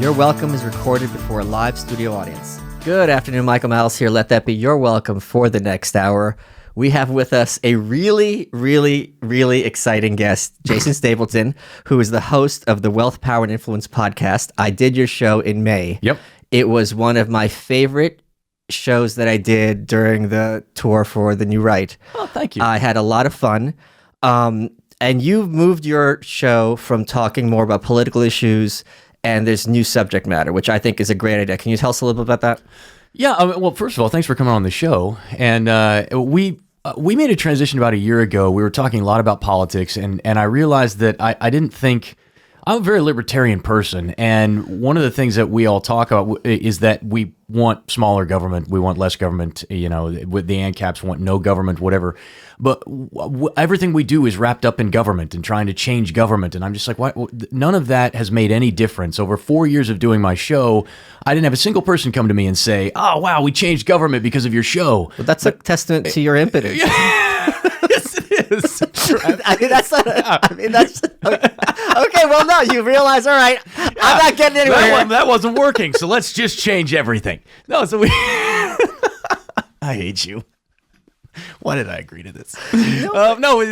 Your welcome is recorded before a live studio audience. Good afternoon, Michael Malice here. Let that be your welcome for the next hour. We have with us a really, really, really exciting guest, Jason Stapleton, who is the host of the Wealth, Power, and Influence podcast. I did your show in May. Yep. It was one of my favorite shows that I did during the tour for The New Right. Oh, thank you. I had a lot of fun. And you've moved your show from talking more about political issues and this new subject matter, which I think is a great idea. Can you tell us a little bit about that? Yeah. Well, first of all, thanks for coming on the show. And we made a transition about a year ago. We were talking a lot about politics, and I realized that I didn't think... I'm a very libertarian person, and one of the things that we all talk about is that we want smaller government, we want less government, with the ANCAPs want no government, whatever. But everything we do is wrapped up in government and trying to change government, and I'm just like, why? None of that has made any difference. Over 4 years of doing my show, I didn't have a single person come to me and say, oh, wow, we changed government because of your show. Well, that's a testament to your impotence. Yes, it is. That's okay. Well, no, you realize, all right, I'm not getting anywhere. That wasn't working, so let's just change everything. No, so we... I hate you. Why did I agree to this?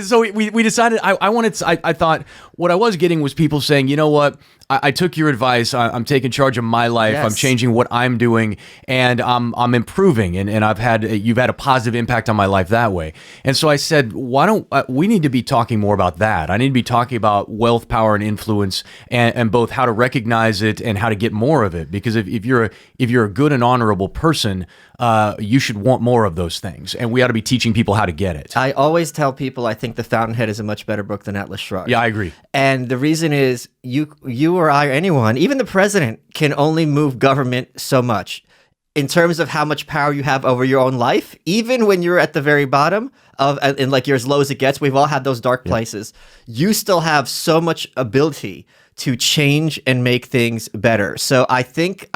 So we decided, I thought what I was getting was people saying, you know what, I took your advice, I'm taking charge of my life, yes. I'm changing what I'm doing, and I'm improving, and you've had a positive impact on my life that way. And so I said, why don't we need to be talking more about that? I need to be talking about wealth, power, and influence, and both how to recognize it and how to get more of it. Because if you're a good and honorable person, you should want more of those things, and we ought to be teaching people how to get it. I always tell people I think The Fountainhead is a much better book than Atlas Shrugged. Yeah, I agree. And the reason is you or I or anyone, even the president, can only move government so much in terms of how much power you have over your own life. Even when you're at the very bottom of, and like you're as low as it gets, we've all had those dark places. You still have so much ability to change and make things better. So I think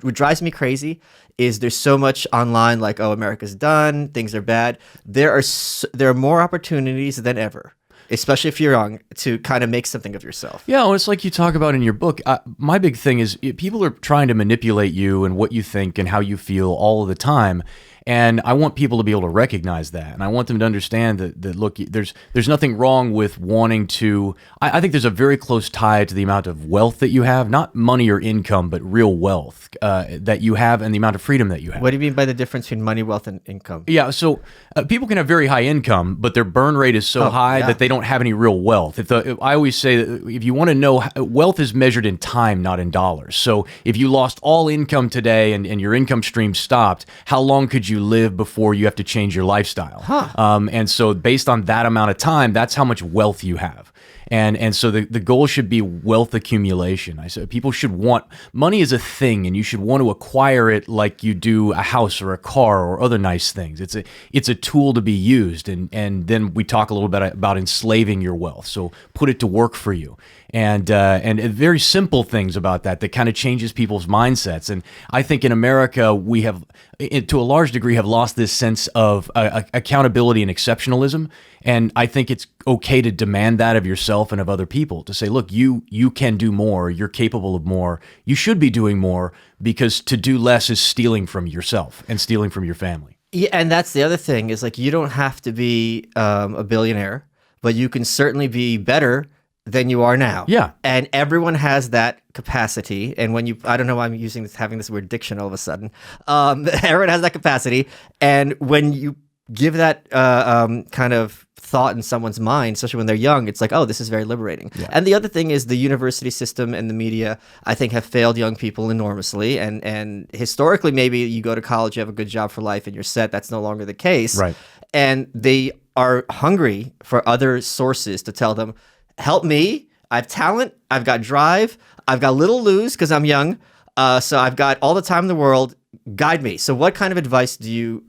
what drives me crazy is there's so much online like, oh, America's done, things are bad. There are more opportunities than ever, especially if you're young, to kind of make something of yourself. Yeah, well, it's like you talk about in your book. My big thing is people are trying to manipulate you and what you think and how you feel all of the time. And I want people to be able to recognize that. And I want them to understand that look, there's nothing wrong with wanting to... I think there's a very close tie to the amount of wealth that you have, not money or income, but real wealth that you have and the amount of freedom that you have. What do you mean by the difference between money, wealth, and income? Yeah, so people can have very high income, but their burn rate is so high that they don't have any real wealth. I always say that if you want to know, wealth is measured in time, not in dollars. So if you lost all income today and your income stream stopped, how long could you live before you have to change your lifestyle? And so based on that amount of time, that's how much wealth you have. And so the goal should be wealth accumulation. I said people should want... Money is a thing, and you should want to acquire it like you do a house or a car or other nice things. It's a tool to be used, and then we talk a little bit about enslaving your wealth. So put it to work for you. And very simple things about that kind of changes people's mindsets. And I think in America, we have, to a large degree, have lost this sense of accountability and exceptionalism. And I think it's okay to demand that of yourself and of other people, to say, look, you can do more, you're capable of more, you should be doing more, because to do less is stealing from yourself and stealing from your family. Yeah, and that's the other thing, is like, you don't have to be a billionaire, but you can certainly be better than you are now. Yeah. And everyone has that capacity. And when I don't know why I'm having this weird diction all of a sudden. Everyone has that capacity. And when you give that kind of thought in someone's mind, especially when they're young, it's like, oh, this is very liberating. Yeah. And the other thing is the university system and the media, I think, have failed young people enormously. And historically, maybe you go to college, you have a good job for life, and you're set. That's no longer the case. Right. And they are hungry for other sources to tell them, help me. I have talent. I've got drive. I've got little to lose because I'm young. So I've got all the time in the world. Guide me. So what kind of advice do you,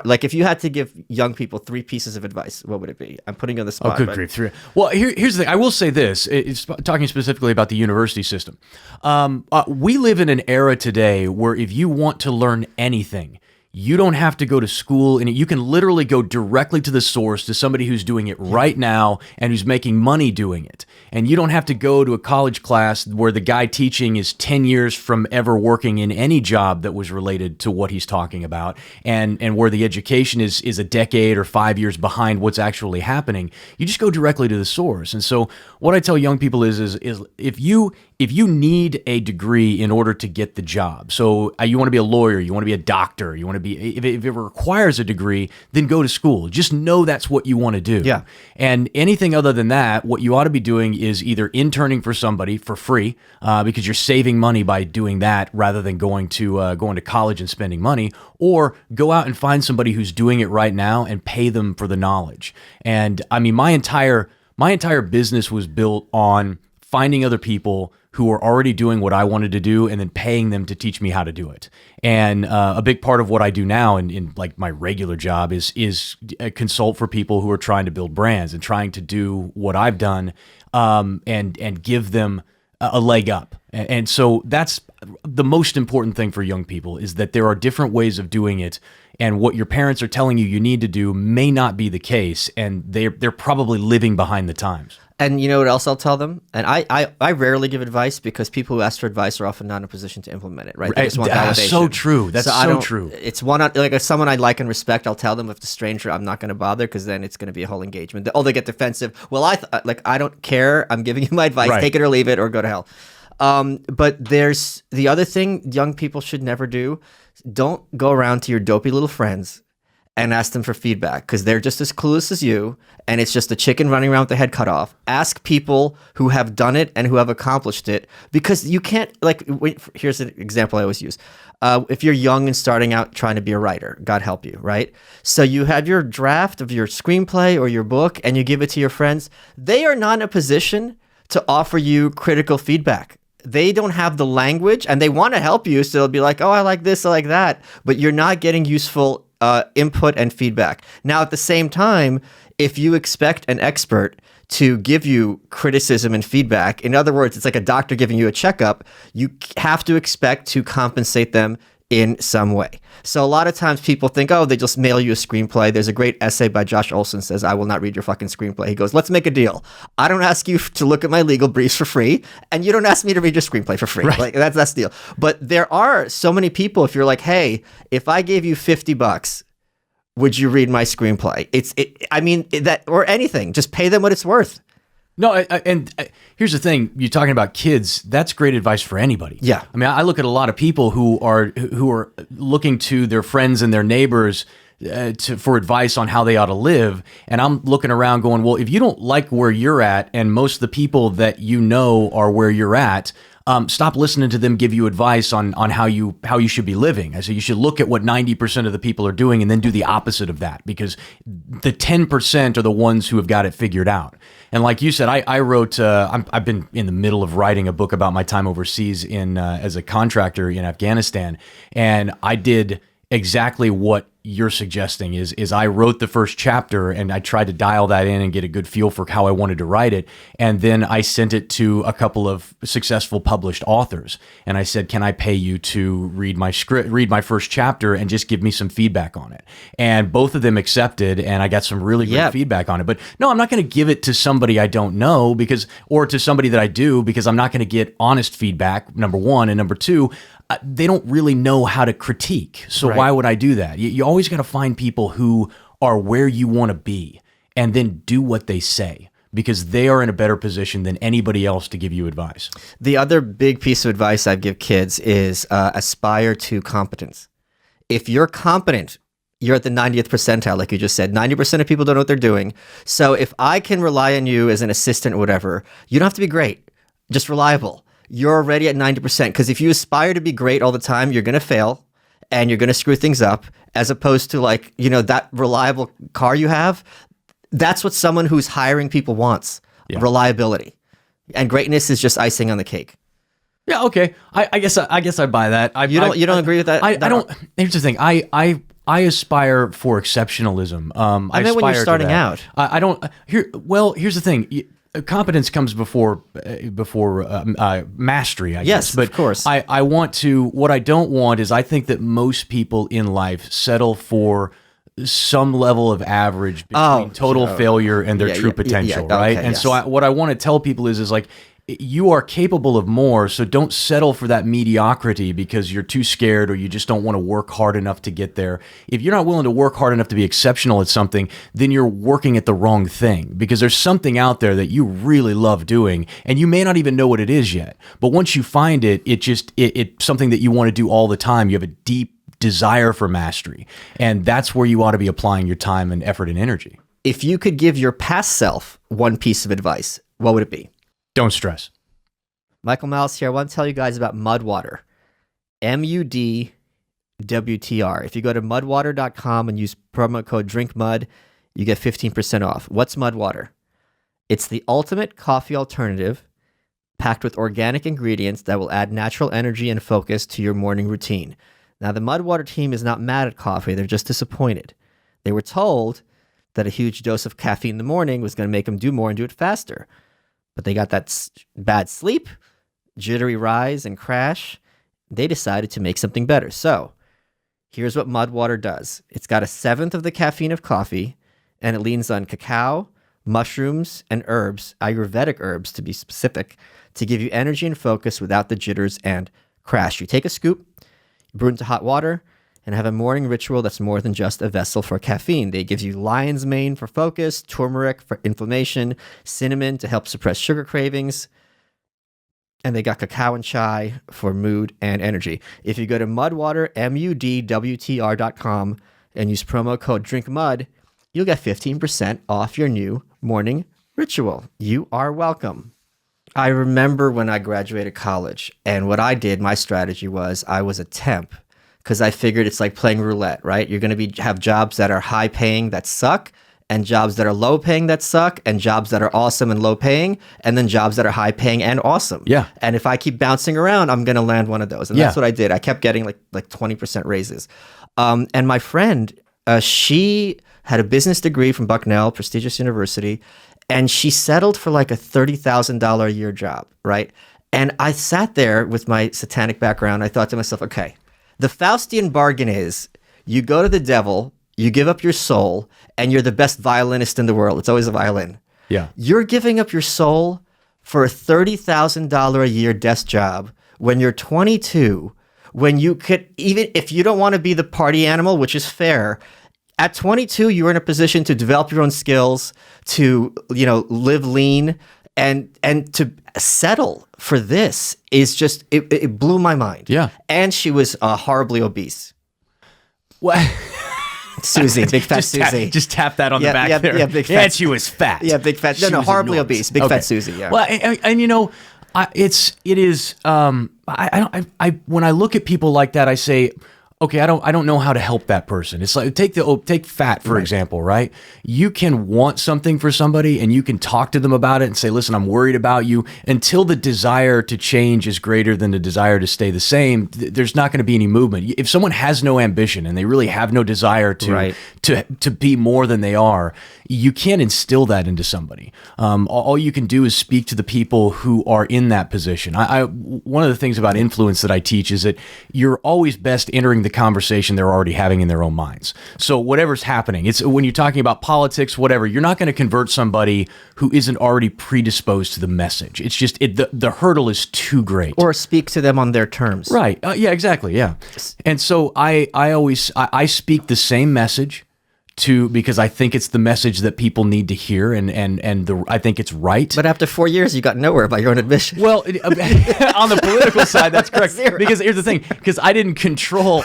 like if you had to give young people 3 pieces of advice, what would it be? I'm putting you on the spot. Oh, good grief. 3. Well, here's the thing. I will say this. It's talking specifically about the university system. We live in an era today where if you want to learn anything, You don't have to go to school, and you can literally go directly to the source, to somebody who's doing it right now and who's making money doing it. And you don't have to go to a college class where the guy teaching is 10 years from ever working in any job that was related to what he's talking about, and where the education is a decade or 5 years behind what's actually happening. You just go directly to the source. And so what I tell young people is if you need a degree in order to get the job, so you want to be a lawyer, you want to be a doctor, you want to be, if it requires a degree, then go to school. Just know that's what you want to do. Yeah. And anything other than that, what you ought to be doing is either interning for somebody for free, because you're saving money by doing that rather than going to college and spending money, or go out and find somebody who's doing it right now and pay them for the knowledge. And I mean, my entire business was built on finding other people who are already doing what I wanted to do and then paying them to teach me how to do it. And a big part of what I do now in like my regular job is consult for people who are trying to build brands and trying to do what I've done, and give them a leg up. And so that's the most important thing for young people, is that there are different ways of doing it. And what your parents are telling you need to do may not be the case, and they're probably living behind the times. And you know what else I'll tell them? And I rarely give advice, because people who ask for advice are often not in a position to implement it, right? They just want validation. So true. That's so true. It's like if someone I like and respect, I'll tell them. If the stranger, I'm not going to bother, because then it's going to be a whole engagement. Oh, they get defensive. Well, I don't care. I'm giving you my advice. Right. Take it or leave it, or go to hell. But there's the other thing young people should never do. Don't go around to your dopey little friends and ask them for feedback, because they're just as clueless as you, and it's just a chicken running around with their head cut off. Ask people who have done it and who have accomplished it, because you can't, here's an example I always use. If you're young and starting out trying to be a writer, God help you, right? So you have your draft of your screenplay or your book, and you give it to your friends. They are not in a position to offer you critical feedback. They don't have the language, and they want to help you, so they'll be like, oh, I like this, I like that, but you're not getting useful input and feedback. Now, at the same time, if you expect an expert to give you criticism and feedback, in other words, it's like a doctor giving you a checkup, you have to expect to compensate them in some way. So a lot of times people think, oh, they just mail you a screenplay. There's a great essay by Josh Olson says, I will not read your fucking screenplay. He goes, let's make a deal. I don't ask you to look at my legal briefs for free, and you don't ask me to read your screenplay for free. Right. Like that's the deal. But there are so many people, if you're like, hey, if I gave you $50, would you read my screenplay? Or anything, just pay them what it's worth. No, and here's the thing: you're talking about kids. That's great advice for anybody. Yeah, I mean, I look at a lot of people who are looking to their friends and their neighbors for advice on how they ought to live, and I'm looking around going, well, if you don't like where you're at, and most of the people that you know are where you're at, stop listening to them give you advice on how you should be living. I say you should look at what 90% of the people are doing and then do the opposite of that, because the 10% are the ones who have got it figured out. And like you said, I wrote, I've been in the middle of writing a book about my time overseas as a contractor in Afghanistan. And I did exactly what you're suggesting is I wrote the first chapter, and I tried to dial that in and get a good feel for how I wanted to write it. And then I sent it to a couple of successful published authors. And I said, can I pay you to read my script, read my first chapter, and just give me some feedback on it? And both of them accepted, and I got some really great feedback on it. But no, I'm not going to give it to somebody I don't know, or to somebody that I do, because I'm not going to get honest feedback, number one. And number two, they don't really know how to critique. So why would I do that? You always got to find people who are where you want to be, and then do what they say, because they are in a better position than anybody else to give you advice. The other big piece of advice I give kids is aspire to competence. If you're competent, you're at the 90th percentile, like you just said. 90% of people don't know what they're doing. So if I can rely on you as an assistant or whatever, you don't have to be great, just reliable. You're already at 90%, because if you aspire to be great all the time, you're going to fail and you're going to screw things up, as opposed to that reliable car you have. That's what someone who's hiring people wants, reliability. And greatness is just icing on the cake. Yeah, okay. I guess I buy that. You don't agree with that? I don't. Here's the thing. I aspire for exceptionalism. I meant when you're starting out. I don't. Here's the thing. competence comes before mastery, I Yes, guess. But of course. what I don't want is, I think that most people in life settle for some level of average between total failure and their true potential, right? Okay, and yes. so what I want to tell people is like, you are capable of more, so don't settle for that mediocrity because you're too scared or you just don't want to work hard enough to get there. If you're not willing to work hard enough to be exceptional at something, then you're working at the wrong thing, because there's something out there that you really love doing and you may not even know what it is yet. But once you find it, it's something that you want to do all the time. You have a deep desire for mastery, and that's where you ought to be applying your time and effort and energy. If you could give your past self one piece of advice, what would it be? Don't stress. Michael Malice here. I want to tell you guys about Mudwater. MUDWTR. If you go to mudwater.com and use promo code DRINKMUD, you get 15% off. What's Mudwater? It's the ultimate coffee alternative packed with organic ingredients that will add natural energy and focus to your morning routine. Now, the Mudwater team is not mad at coffee. They're just disappointed. They were told that a huge dose of caffeine in the morning was going to make them do more and do it faster. But they got that bad sleep, jittery rise and crash. They decided to make something better. So here's what Mudwater does. It's got 1/7 of the caffeine of coffee, and it leans on cacao, mushrooms, and herbs, Ayurvedic herbs to be specific, to give you energy and focus without the jitters and crash. You take a scoop, brew into hot water, and have a morning ritual that's more than just a vessel for caffeine. They give you lion's mane for focus, turmeric for inflammation, cinnamon to help suppress sugar cravings, and they got cacao and chai for mood and energy. If you go to Mudwater, MUDWTR.com, and use promo code DRINKMUD, you'll get 15% off your new morning ritual. You are welcome. I remember when I graduated college, and what I did, my strategy was I was a temp, because I figured it's like playing roulette, right? You're going to have jobs that are high paying that suck, and jobs that are low paying that suck, and jobs that are awesome and low paying, and then jobs that are high paying and awesome. Yeah. And if I keep bouncing around, I'm going to land one of those. And that's what I did. I kept getting like 20% raises. And my friend, she had a business degree from Bucknell, prestigious university, and she settled for like a $30,000 a year job, right? And I sat there with my satanic background. I thought to myself, okay, the Faustian bargain is you go to the devil, you give up your soul, and you're the best violinist in the world. It's always a violin. Yeah. You're giving up your soul for a $30,000 a year desk job when you're 22, when you could, even if you don't want to be the party animal, which is fair, at 22, you're in a position to develop your own skills, to, live lean, and to settle for this is just, it blew my mind. Yeah. And she was horribly obese. What? Susie, big fat Susie. Just tap that on the back there. Yeah, big fat. Yeah, she was fat. Yeah, big fat. No, horribly obese. Big fat Susie. Yeah. Well, and it is. When I look at people like that, I say, okay, I don't know how to help that person. It's like take fat for example, right? You can want something for somebody and you can talk to them about it and say, listen, I'm worried about you. Until the desire to change is greater than the desire to stay the same, there's not going to be any movement. If someone has no ambition and they really have no desire to be more than they are, you can't instill that into somebody. All you can do is speak to the people who are in that position. One of the things about influence that I teach is that you're always best entering the conversation they're already having in their own minds. So whatever's happening, it's when you're talking about politics, whatever, you're not going to convert somebody who isn't already predisposed to the message. It's just the hurdle is too great. Or speak to them on their terms. Right. Yeah, exactly. Yeah. And so I always speak the same message because I think it's the message that people need to hear, and I think it's right. But after 4 years, you got nowhere by your own admission. Well, on the political side, that's correct. Because here's the thing: because I don't control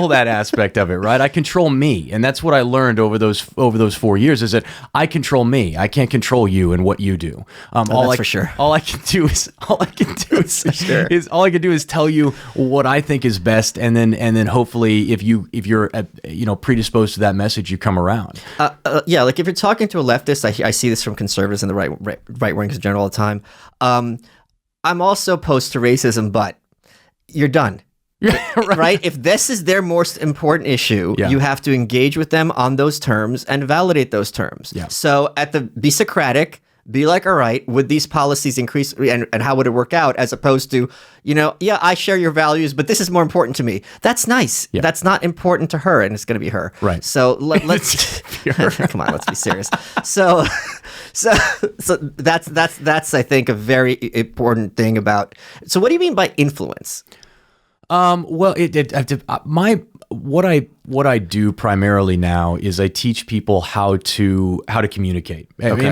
that aspect of it, right? I control me, and that's what I learned over those 4 years is that I control me. I can't control you and what you do. For sure. All I can do is tell you what I think is best, and then hopefully if you're predisposed to that message, you come around. Yeah, like if you're talking to a leftist, I see this from conservatives and the right wings in general all the time. I'm also opposed to racism, but you're done. Right? If this is their most important issue, you have to engage with them on those terms and validate those terms. Yeah. So be Socratic, be like, all right, would these policies increase and how would it work out, as opposed to, yeah, I share your values, but this is more important to me. That's nice. Yeah. That's not important to her, and it's going to be her. Right. So let's come on, let's be serious. So that's I think a very important thing about. So what do you mean by influence? Well, what I do primarily now is I teach people how to communicate. Okay.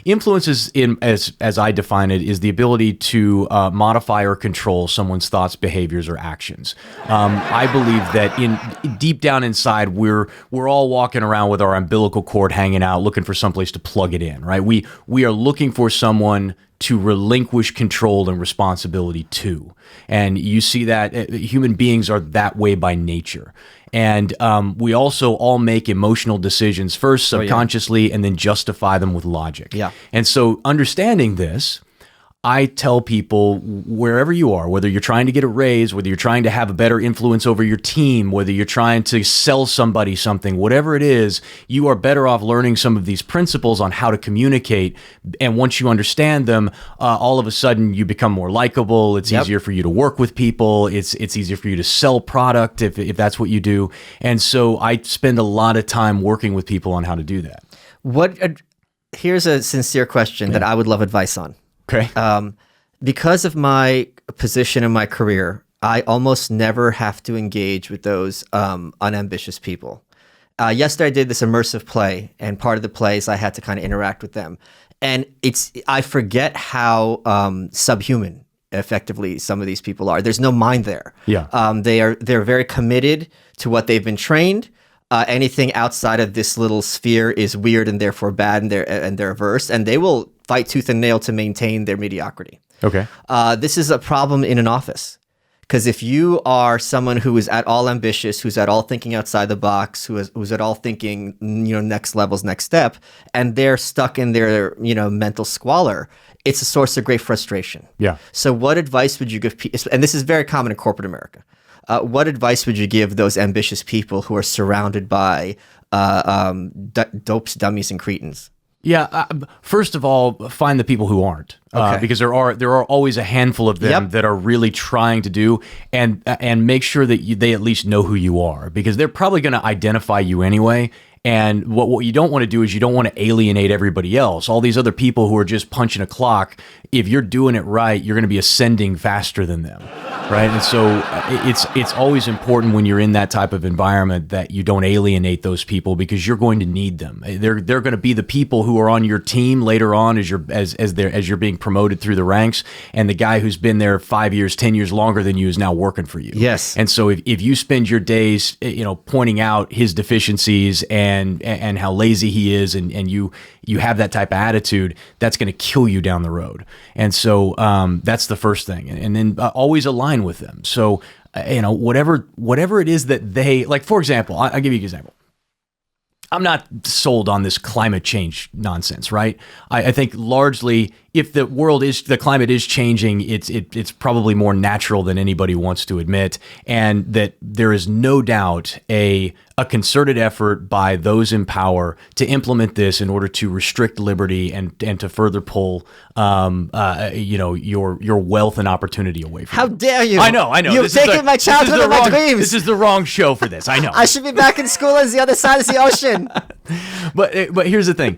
Influences in as I define it is the ability to modify or control someone's thoughts, behaviors, or actions. I believe that deep down inside we're all walking around with our umbilical cord hanging out, looking for someplace to plug it in. Right? We are looking for someone to relinquish control and responsibility to. And you see that human beings are that way by nature. And we also all make emotional decisions first subconsciously and then justify them with logic. Yeah. And so understanding this, I tell people wherever you are, whether you're trying to get a raise, whether you're trying to have a better influence over your team, whether you're trying to sell somebody something, whatever it is, you are better off learning some of these principles on how to communicate. And once you understand them, all of a sudden you become more likable. It's easier for you to work with people. It's easier for you to sell product if that's what you do. And so I spend a lot of time working with people on how to do that. Here's a sincere question that I would love advice on. Okay. Because of my position in my career, I almost never have to engage with those unambitious people. Yesterday I did this immersive play, and part of the play is I had to kind of interact with them. And I forget how subhuman effectively some of these people are. There's no mind there. Yeah. They're very committed to what they've been trained. Anything outside of this little sphere is weird and therefore bad, and they're averse, and they will fight tooth and nail to maintain their mediocrity. Okay. This is a problem in an office, because if you are someone who is at all ambitious, who's at all thinking outside the box, who's at all thinking, next levels, next step, and they're stuck in their, mental squalor, it's a source of great frustration. Yeah. So what advice would you give people, and this is very common in corporate America, what advice would you give those ambitious people who are surrounded by dopes, dummies, and cretins? Yeah. First of all, find the people who aren't, because there are always a handful of them that are really trying to do, and make sure that they at least know who you are, because they're probably going to identify you anyway. And what you don't want to do is you don't want to alienate everybody else. All these other people who are just punching a clock, if you're doing it right, you're going to be ascending faster than them, right? And so it's always important when you're in that type of environment that you don't alienate those people, because you're going to need them. They're going to be the people who are on your team later on as you're being promoted through the ranks, and the guy who's been there 5 years, 10 years longer than you is now working for you. Yes. And so if you spend your days, pointing out his deficiencies and how lazy he is, and you have that type of attitude, that's going to kill you down the road. And so that's the first thing. And then always align with them. So whatever it is that they like. For example, I'll give you an example. I'm not sold on this climate change nonsense, right? I think largely, if the climate is changing, it's probably more natural than anybody wants to admit, and that there is no doubt a concerted effort by those in power to implement this in order to restrict liberty and to further pull your wealth and opportunity away from you. How dare you? I know. You've taken my childhood and my dreams. This is the wrong show for this. I know. I should be back in school on the other side of the ocean. But here's the thing.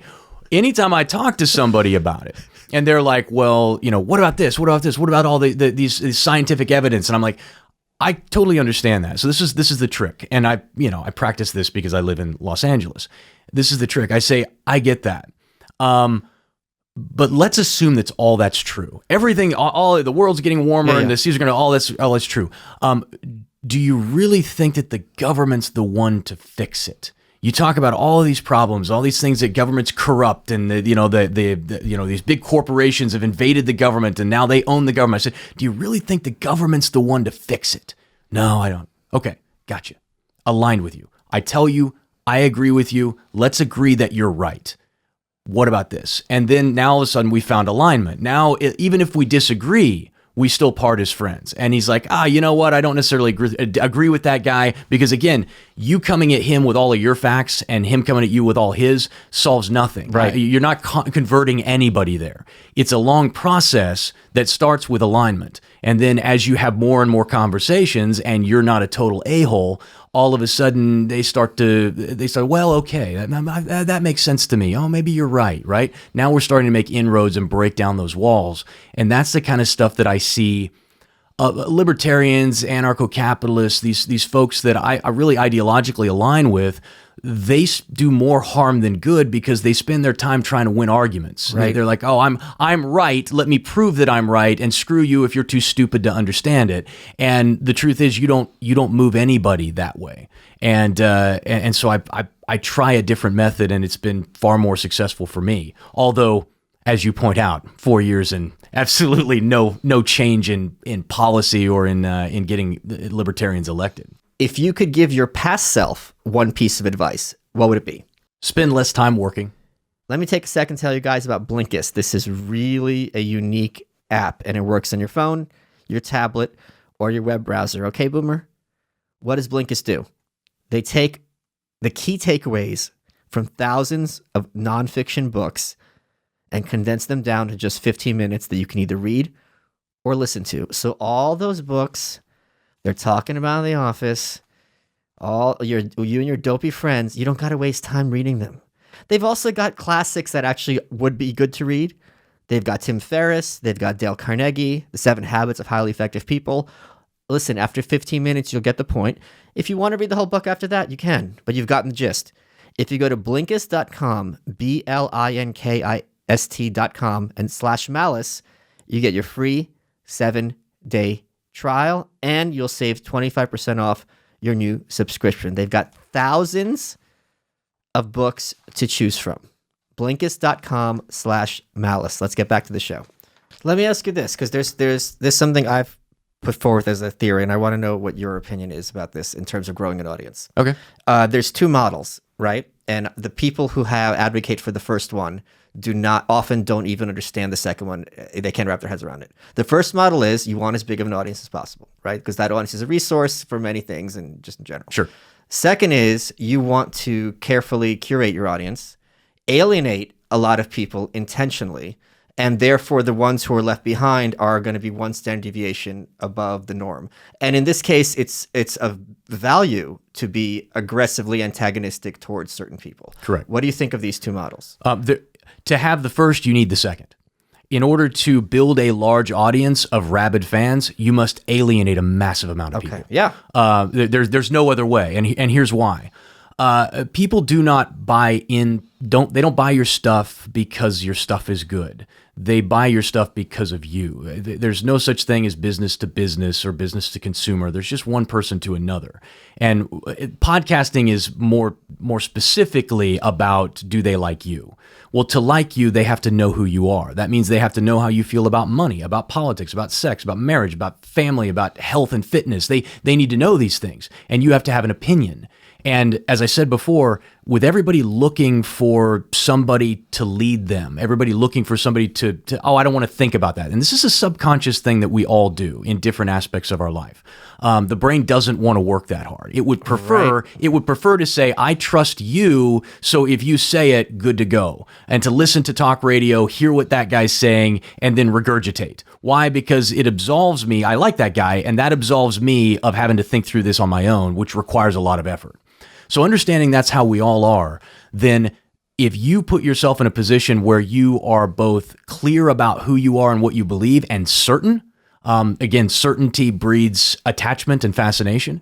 Anytime I talk to somebody about it, and they're like, well, what about this? What about this? What about all these scientific evidence? And I'm like, I totally understand that. So this is the trick. And I practice this because I live in Los Angeles. This is the trick. I say, I get that. But let's assume that's true. Everything, all the world's getting warmer and the seas are going to, all that's true. Do you really think that the government's the one to fix it? You talk about all of these problems, all these things that government's corrupt, and these big corporations have invaded the government, and now they own the government. I said, do you really think the government's the one to fix it? No, I don't. Okay, gotcha. Aligned with you. I tell you, I agree with you. Let's agree that you're right. What about this? And then now all of a sudden we found alignment. Now, even if we disagree, we still part as friends. And he's like, you know what? I don't necessarily agree with that guy, because again, you coming at him with all of your facts and him coming at you with all his solves nothing. Right. You're not converting anybody there. It's a long process that starts with alignment. And then as you have more and more conversations and you're not a total a-hole, all of a sudden they start, well, okay, that makes sense to me. Oh, maybe you're right? Now we're starting to make inroads and break down those walls. And that's the kind of stuff that I see libertarians, anarcho-capitalists, these folks that I really ideologically align with. They do more harm than good because they spend their time trying to win arguments. Right. They're like, oh, I'm right. Let me prove that I'm right, and screw you if you're too stupid to understand it. And the truth is, you don't move anybody that way. And so I try a different method, and it's been far more successful for me. Although, as you point out, 4 years and absolutely no change in policy or in getting libertarians elected. If you could give your past self one piece of advice, what would it be? Spend less time working. Let me take a second to tell you guys about Blinkist. This is really a unique app, and it works on your phone, your tablet, or your web browser. Okay, Boomer? What does Blinkist do? They take the key takeaways from thousands of nonfiction books and condense them down to just 15 minutes that you can either read or listen to. So all those books they're talking about in the office, you and your dopey friends, you don't got to waste time reading them. They've also got classics that actually would be good to read. They've got Tim Ferriss. They've got Dale Carnegie, The 7 Habits of Highly Effective People. Listen, after 15 minutes, you'll get the point. If you want to read the whole book after that, you can, but you've gotten the gist. If you go to Blinkist.com, Blinkist.com, and /Malice, you get your free 7-day trial, and you'll save 25% off your new subscription. They've got thousands of books to choose from. Blinkist.com /Malice. Let's get back to the show. Let me ask you this, because there's something I've put forth as a theory, and I want to know what your opinion is about this in terms of growing an audience. Okay. There's two models, right? And the people who advocate for the first one often don't even understand the second one. They can't wrap their heads around it. The first model is you want as big of an audience as possible, right? Because that audience is a resource for many things and just in general. Sure. Second is you want to carefully curate your audience, alienate a lot of people intentionally, and therefore the ones who are left behind are going to be one standard deviation above the norm. And in this case, it's of value to be aggressively antagonistic towards certain people. Correct. What do you think of these two models? To have the first, you need the second. In order to build a large audience of rabid fans, you must alienate a massive amount of people. Yeah. There's no other way, and here's why. People do not buy in. They don't buy your stuff because your stuff is good. They buy your stuff because of you. There's no such thing as business to business or business to consumer. There's just one person to another. And podcasting is more specifically about, do they like you? Well, to like you, they have to know who you are. That means they have to know how you feel about money, about politics, about sex, about marriage, about family, about health and fitness. They need to know these things, and you have to have an opinion. And as I said before, with everybody looking for somebody to lead them, everybody looking for somebody to I don't want to think about that. And this is a subconscious thing that we all do in different aspects of our life. The brain doesn't want to work that hard. It would prefer to say, I trust you, so if you say it, good to go. And to listen to talk radio, hear what that guy's saying, and then regurgitate. Why? Because it absolves me. I like that guy, and that absolves me of having to think through this on my own, which requires a lot of effort. So understanding that's how we all are, then if you put yourself in a position where you are both clear about who you are and what you believe and certain, again, certainty breeds attachment and fascination,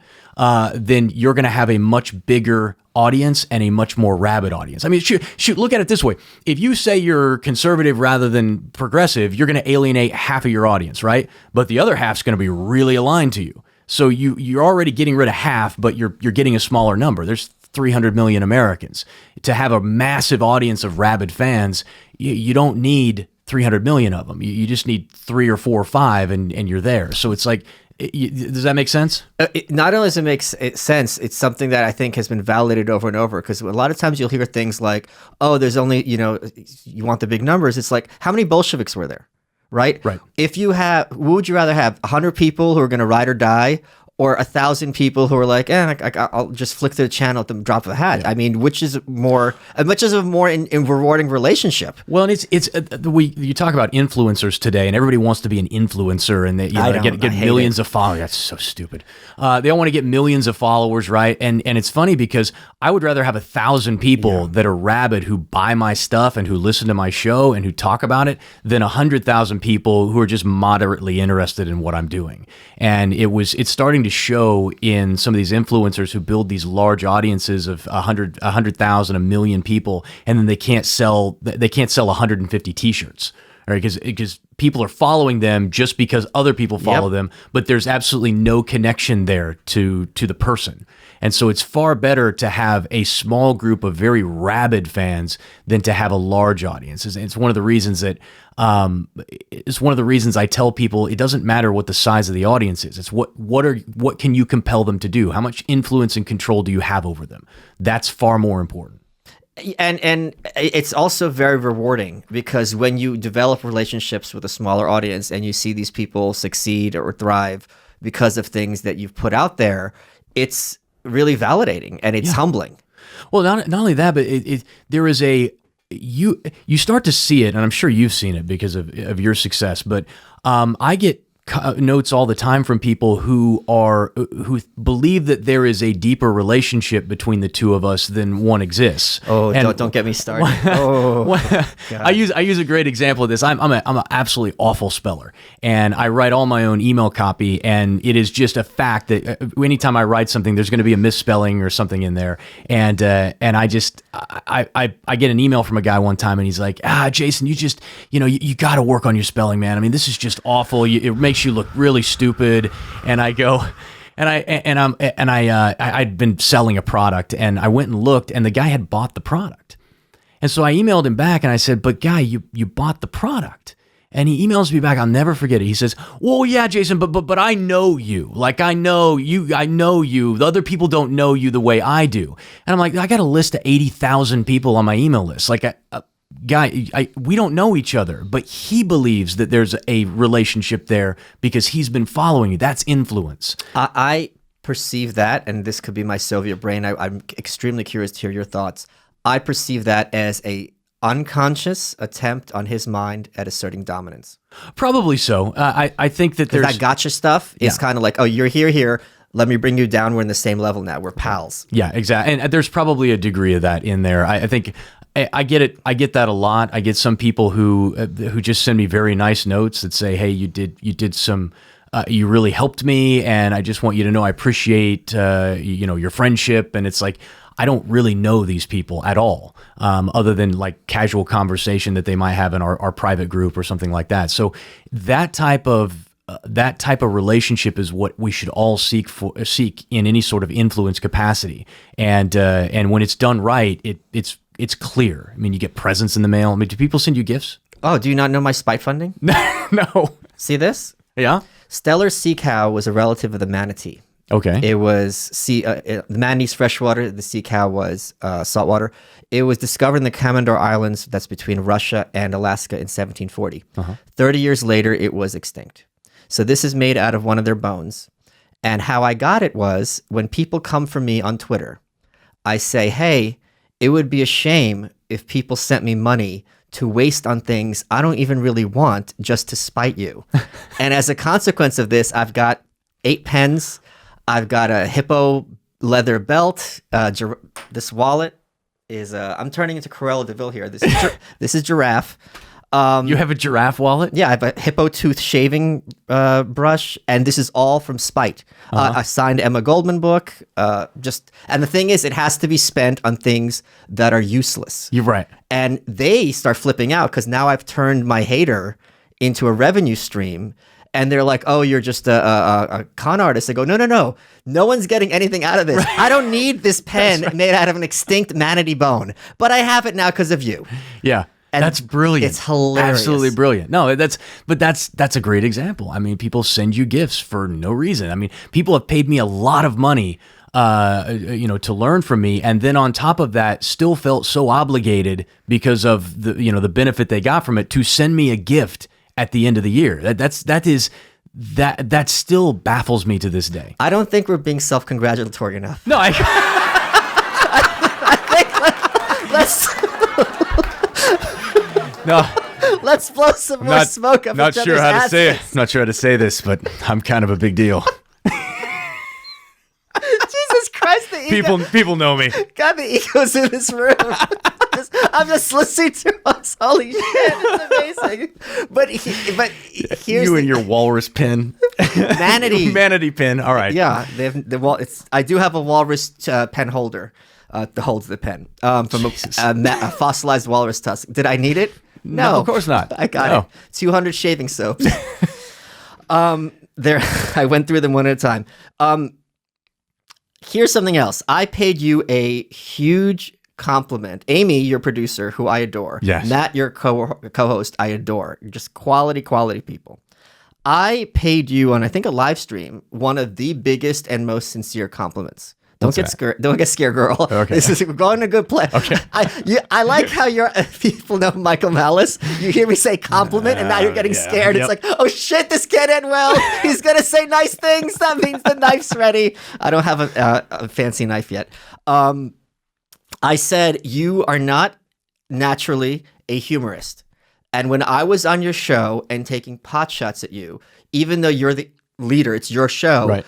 then you're going to have a much bigger audience and a much more rabid audience. I mean, shoot, look at it this way. If you say you're conservative rather than progressive, you're going to alienate half of your audience, right? But the other half's going to be really aligned to you. So you're already getting rid of half, but you're getting a smaller number. There's 300 million Americans. To have a massive audience of rabid fans, you don't need 300 million of them. You just need 3 or 4 or 5, and you're there. So it's like, does that make sense? Not only does it make sense, it's something that I think has been validated over and over, because a lot of times you'll hear things like, oh, there's only, you want the big numbers. It's like, how many Bolsheviks were there? right? Right. If you have, would you rather have 100 people who are going to ride or die, or 1,000 people who are like, I'll just flick to the channel at the drop of a hat? I mean, which is a more in rewarding relationship? Well, and you talk about influencers today, and everybody wants to be an influencer, and they get millions of followers. That's so stupid. They all want to get millions of followers, right? And it's funny because I would rather have 1,000 people that are rabid who buy my stuff and who listen to my show and who talk about it than 100,000 people who are just moderately interested in what I'm doing. And it's starting to show in some of these influencers who build these large audiences of 100,000, 1 million people, and then they can't sell 150 t-shirts, right? Because people are following them just because other people follow them, but there's absolutely no connection there to the person. And so it's far better to have a small group of very rabid fans than to have a large audience. It's one of the reasons that I tell people it doesn't matter what the size of the audience is. It's what can you compel them to do? How much influence and control do you have over them? That's far more important. And it's also very rewarding, because when you develop relationships with a smaller audience and you see these people succeed or thrive because of things that you've put out there, it's really validating and it's humbling. Well, not only that, but there is you start to see it, and I'm sure you've seen it because of your success, but I get notes all the time from people who believe that there is a deeper relationship between the two of us than one exists. Oh, and don't get me started. I use a great example of this. I'm an absolutely awful speller, and I write all my own email copy, and it is just a fact that anytime I write something, there's going to be a misspelling or something in there, and I get an email from a guy one time, and he's like, Jason, you got to work on your spelling, man. I mean, this is just awful. It makes you look really stupid. And I go, I'd been selling a product, and I went and looked, and the guy had bought the product. And so I emailed him back and I said, but guy, you bought the product. And he emails me back. I'll never forget it. He says, well, yeah, Jason, but I know you. Like, I know you. The other people don't know you the way I do. And I'm like, I got a list of 80,000 people on my email list. Like, guy, we don't know each other, but he believes that there's a relationship there because he's been following you. That's influence. I perceive that, and this could be my Soviet brain. I'm extremely curious to hear your thoughts. I perceive that as a unconscious attempt on his mind at asserting dominance. Probably so. I think that there's that gotcha stuff is kind of like, oh, you're here. Let me bring you down. We're in the same level now. We're pals. Yeah, exactly. And there's probably a degree of that in there. I think I get it. I get that a lot. I get some people who just send me very nice notes that say, "Hey, you did some, you really helped me, and I just want you to know I appreciate your friendship." And it's like, I don't really know these people at all, other than like casual conversation that they might have in our private group or something like that. So that type of relationship is what we should all seek in any sort of influence capacity. And when it's done right, it's clear. I mean, you get presents in the mail. I mean, do people send you gifts? Oh, do you not know my spite funding? No. See this? Yeah. Steller's sea cow was a relative of the manatee. Okay. It was the manatee's freshwater. The sea cow was saltwater. It was discovered in the Commodore Islands, that's between Russia and Alaska, in 1740. 30 years later, it was extinct. So this is made out of one of their bones. And how I got it was, when people come for me on Twitter, I say, hey, it would be a shame if people sent me money to waste on things I don't even really want just to spite you. And as a consequence of this, I've got 8 pens. I've got a hippo leather belt. This wallet is, I'm turning into Cruella de Vil here. This is giraffe. You have a giraffe wallet? Yeah, I have a hippo tooth shaving brush, and this is all from spite. A signed Emma Goldman book. And the thing is, it has to be spent on things that are useless. You're right. And they start flipping out because now I've turned my hater into a revenue stream. And they're like, oh, you're just a con artist. I go, no. No one's getting anything out of this. Right. I don't need this pen made out of an extinct manatee bone. But I have it now because of you. Yeah. And that's brilliant. It's hilarious. Absolutely brilliant. No, that's a great example. I mean, people send you gifts for no reason. I mean, people have paid me a lot of money, to learn from me, and then on top of that, still felt so obligated because of the benefit they got from it to send me a gift at the end of the year. That still baffles me to this day. I don't think we're being self-congratulatory enough. No, I think let's blow some more smoke up not each sure other's how to say it. asses. Not sure how to say this, but I'm kind of a big deal. Jesus Christ, the ego. People know me. God, the ego's in this room. I'm just listening to us. Holy shit, it's amazing. But here's you and your walrus pin. Manatee pin. All right. Yeah, they have I do have a walrus pen holder that holds the pen from a fossilized walrus tusk. Did I need it? No, of course not. I got it. 200 shaving soaps. There, I went through them one at a time. Here's something else. I paid you a huge compliment. Amy, your producer, who I adore. Yes. Matt, your co-host, I adore. You're just quality people. I paid you on, I think, a live stream, one of the biggest and most sincere compliments. Don't get scared, girl. Okay. This is going a good place. Okay. I like how people know Michael Malice. You hear me say compliment, and now you're getting scared. Yep. It's like, oh shit, this can't end well. He's gonna say nice things. That means the knife's ready. I don't have a fancy knife yet. I said you are not naturally a humorist, and when I was on your show and taking pot shots at you, even though you're the leader, it's your show. Right.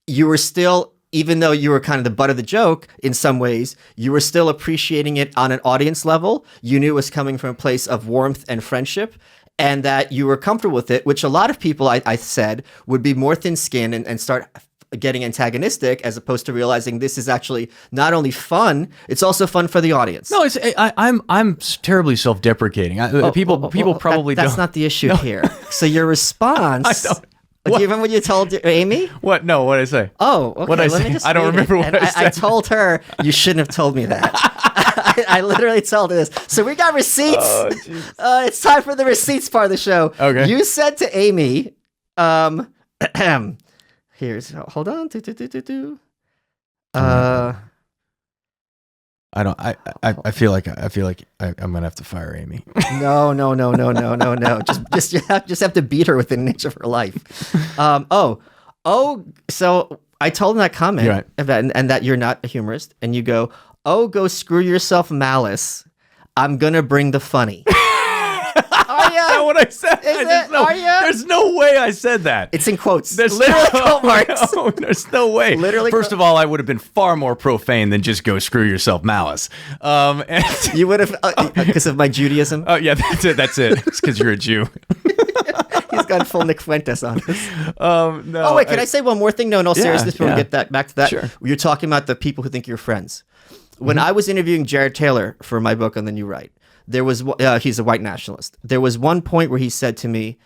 You were still. Even though you were kind of the butt of the joke in some ways, you were still appreciating it on an audience level. You knew it was coming from a place of warmth and friendship, and that you were comfortable with it, which a lot of people, I said, would be more thin-skinned and start getting antagonistic, as opposed to realizing this is actually not only fun, it's also fun for the audience. No, I'm terribly self-deprecating. People probably don't. That's not the issue here. So your response... Do you remember what you told Amy? What? No, what did I say? Oh, okay. What I say? I don't remember what I said. I told her, you shouldn't have told me that. I literally told her this. So we got receipts. Oh, it's time for the receipts part of the show. Okay. You said to Amy, hold on. I feel like I'm gonna have to fire Amy. No. Just have to beat her within an inch of her life. So I told him that comment right. and that you're not a humorist, and you go, go screw yourself, Malice. I'm gonna bring the funny. Are you? Is that what I said? Are you? There's no way I said that. It's in quotes. There's literally quote marks. No, there's no way. Literally. First of all, I would have been far more profane than just go screw yourself, Malice. And you would have because of my Judaism. Oh yeah, that's it. It's because you're a Jew. He's got full Nick Fuentes on this. No. Oh wait, can I say one more thing? No, in all seriousness, before we get back to that. Sure. You're talking about the people who think you're friends. When I was interviewing Jared Taylor for my book on the New Right, there was he's a white nationalist. There was one point where he said to me,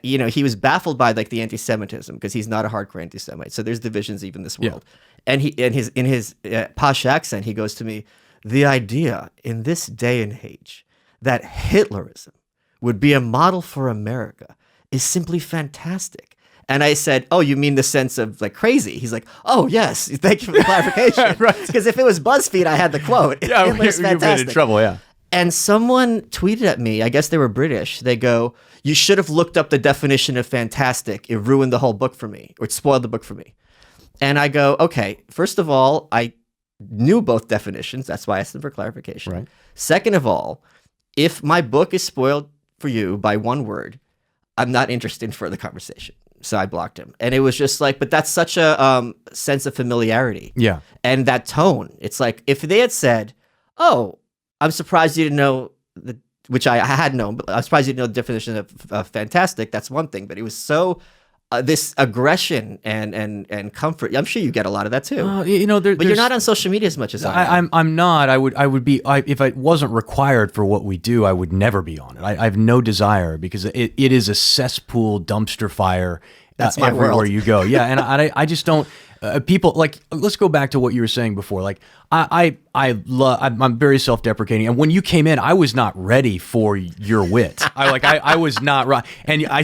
he was baffled by like the anti-Semitism because he's not a hardcore anti-Semite. So there's divisions even in this world. Yeah. And in his posh accent, he goes to me, the idea in this day and age that Hitlerism would be a model for America is simply fantastic. And I said, oh, you mean the sense of like crazy? He's like, oh, yes. Thank you for the clarification. Right. Because if it was BuzzFeed, I had the quote. Yeah, Hitler's you've been in trouble, yeah. And someone tweeted at me, I guess they were British. They go, you should have looked up the definition of fantastic. It ruined the whole book for me, or it spoiled the book for me. And I go, okay, first of all, I knew both definitions. That's why I asked them for clarification. Right. Second of all, if my book is spoiled for you by one word, I'm not interested in further conversation. So I blocked him. And it was just like, but that's such a sense of familiarity. Yeah. And that tone. It's like, if they had said, oh, I'm surprised you didn't know, which I had known, but I'm surprised you didn't know the definition of fantastic. That's one thing. But it was so, this aggression and comfort. I'm sure you get a lot of that too. But you're not on social media as much as I am. I'm not. I would be, if it wasn't required for what we do, I would never be on it. I have no desire because it is a cesspool dumpster fire. That's my everywhere world. you go. Yeah. And I just don't, people like, let's go back to what you were saying before. Like I'm very self-deprecating. And when you came in, I was not ready for your wit. I was not right. And I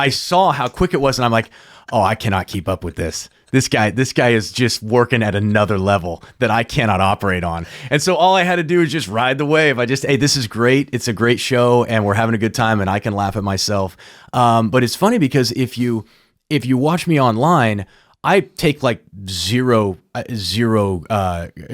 saw how quick it was. And I'm like, oh, I cannot keep up with this. this guy is just working at another level that I cannot operate on. And so all I had to do is just ride the wave. Hey, this is great. It's a great show and we're having a good time and I can laugh at myself. But it's funny because if you watch me online, I take like zero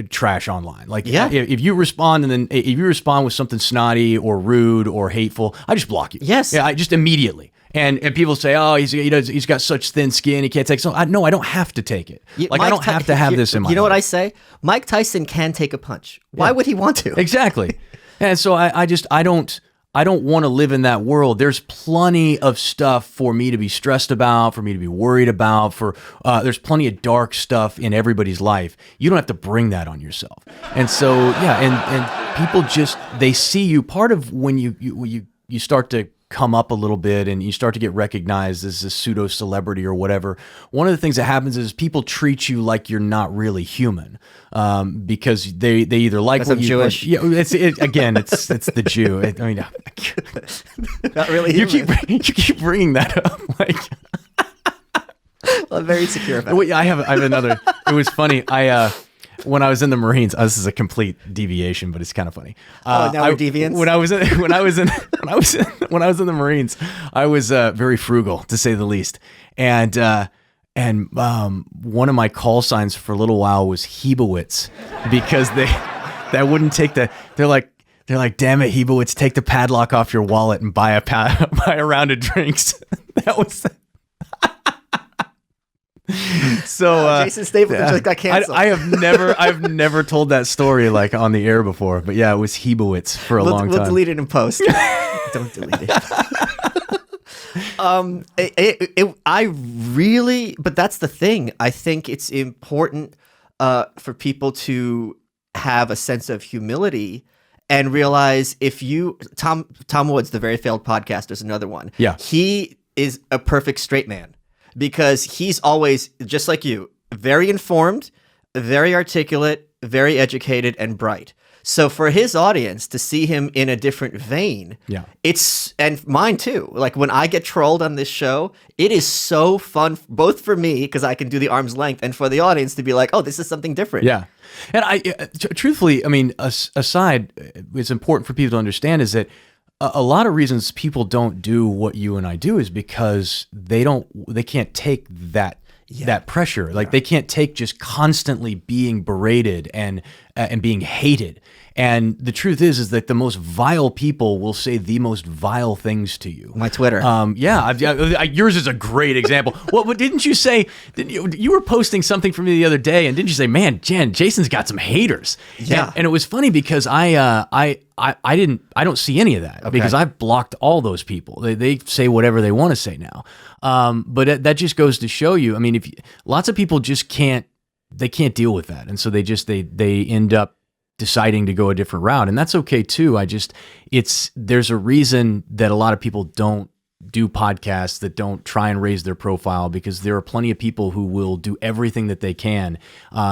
trash online. Like if you respond if you respond with something snotty or rude or hateful, I just block you. Yes. Yeah, I just immediately. And people say, oh, he's got such thin skin, he can't take something. No, I don't have to take it. Like I don't have to have this in my life. You know what I say? Mike Tyson can take a punch. Why would he want to? Exactly. And so I don't want to live in that world. There's plenty of stuff for me to be stressed about, for me to be worried about. There's plenty of dark stuff in everybody's life. You don't have to bring that on yourself. And so, and people they see you. Part of when you start to come up a little bit and you start to get recognized as a pseudo celebrity or whatever, one of the things that happens is people treat you like you're not really human, because they either like what you Jewish. Yeah, it's the Jew. I mean, not really human. You keep bringing that up, like. Well, I'm very insecure about it. I have another. It was funny. When I was in the Marines, this is a complete deviation, but it's kind of funny. Now we're deviants. When I was in the Marines, I was very frugal, to say the least. And one of my call signs for a little while was Hebowitz, because they wouldn't take they're like, damn it, Hebowitz, take the padlock off your wallet and buy a round of drinks. That was. So Jason Stapleton just got canceled. I've never told that story like on the air before, but yeah, it was Hebowitz for a long time. We'll delete it in post. Don't delete it. But that's the thing. I think it's important for people to have a sense of humility and realize Tom Woods, the Very Failed Podcast, is another one. Yeah. He is a perfect straight man. Because he's always, just like you, very informed, very articulate, very educated, and bright. So for his audience to see him in a different vein, and mine too. Like when I get trolled on this show, it is so fun, both for me, because I can do the arm's length, and for the audience to be like, oh, this is something different. Yeah. And truthfully, I mean, aside, it's important for people to understand is that a lot of reasons people don't do what you and I do is because they can't take that pressure. Like they can't take just constantly being berated and being hated. And the truth is that the most vile people will say the most vile things to you. My Twitter. Yours is a great example. Well, but didn't you say you were posting something for me the other day, and didn't you say, "Man, Jason's got some haters"? Yeah. And it was funny because I don't see any of that because I've blocked all those people. They say whatever they want to say now. But that just goes to show you. I mean, lots of people just can't deal with that, and so they end up deciding to go a different route, and that's okay too. There's a reason that a lot of people don't do podcasts, that don't try and raise their profile, because there are plenty of people who will do everything that they can,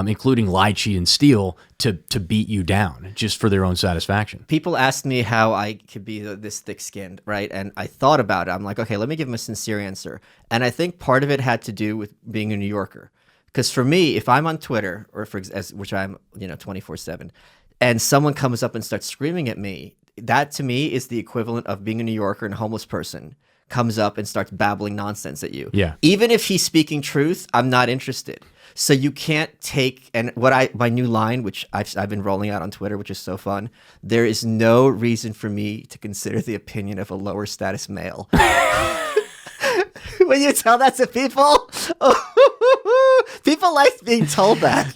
including lie, cheat, and steal to beat you down just for their own satisfaction. People ask me how I could be this thick-skinned, right? And I thought about it. I'm like, okay, let me give them a sincere answer. And I think part of it had to do with being a New Yorker. Because for me, if I'm on Twitter, which I'm 24/7, and someone comes up and starts screaming at me, that to me is the equivalent of being a New Yorker and a homeless person comes up and starts babbling nonsense at you. Yeah. Even if he's speaking truth, I'm not interested. So you can't take, and my new line, which I've been rolling out on Twitter, which is so fun, there is no reason for me to consider the opinion of a lower status male. When you tell that to people, people like being told that.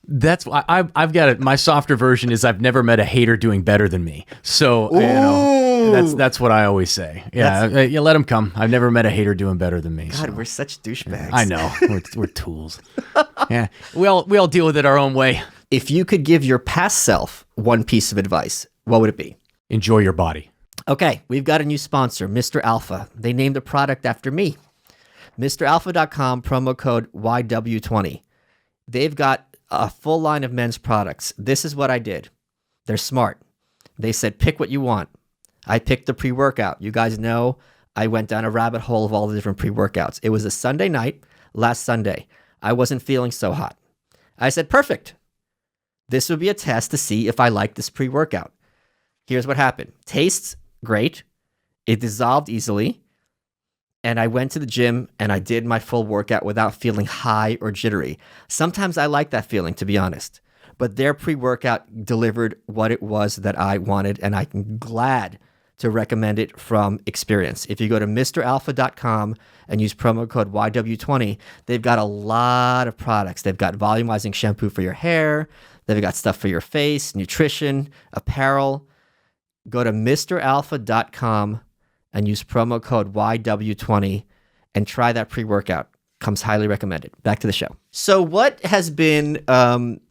That's why I've got it. My softer version is I've never met a hater doing better than me. So that's what I always say. Yeah, you let them come. I've never met a hater doing better than me. God, we're such douchebags. I know. We're tools. Yeah, we all deal with it our own way. If you could give your past self one piece of advice, what would it be? Enjoy your body. Okay, we've got a new sponsor, Mr. Alpha. They named a product after me. MrAlpha.com, promo code YW20. They've got a full line of men's products. This is what I did. They're smart. They said, pick what you want. I picked the pre-workout. You guys know I went down a rabbit hole of all the different pre-workouts. It was a Sunday night, last Sunday. I wasn't feeling so hot. I said, perfect. This would be a test to see if I like this pre-workout. Here's what happened. Tastes great. It dissolved easily. And I went to the gym and I did my full workout without feeling high or jittery. Sometimes I like that feeling, to be honest. But their pre-workout delivered what it was that I wanted, and I'm glad to recommend it from experience. If you go to MrAlpha.com and use promo code YW20, they've got a lot of products. They've got volumizing shampoo for your hair. They've got stuff for your face, nutrition, apparel. Go to MrAlpha.com and use promo code YW20 and try that pre-workout. Comes highly recommended. Back to the show. So what has been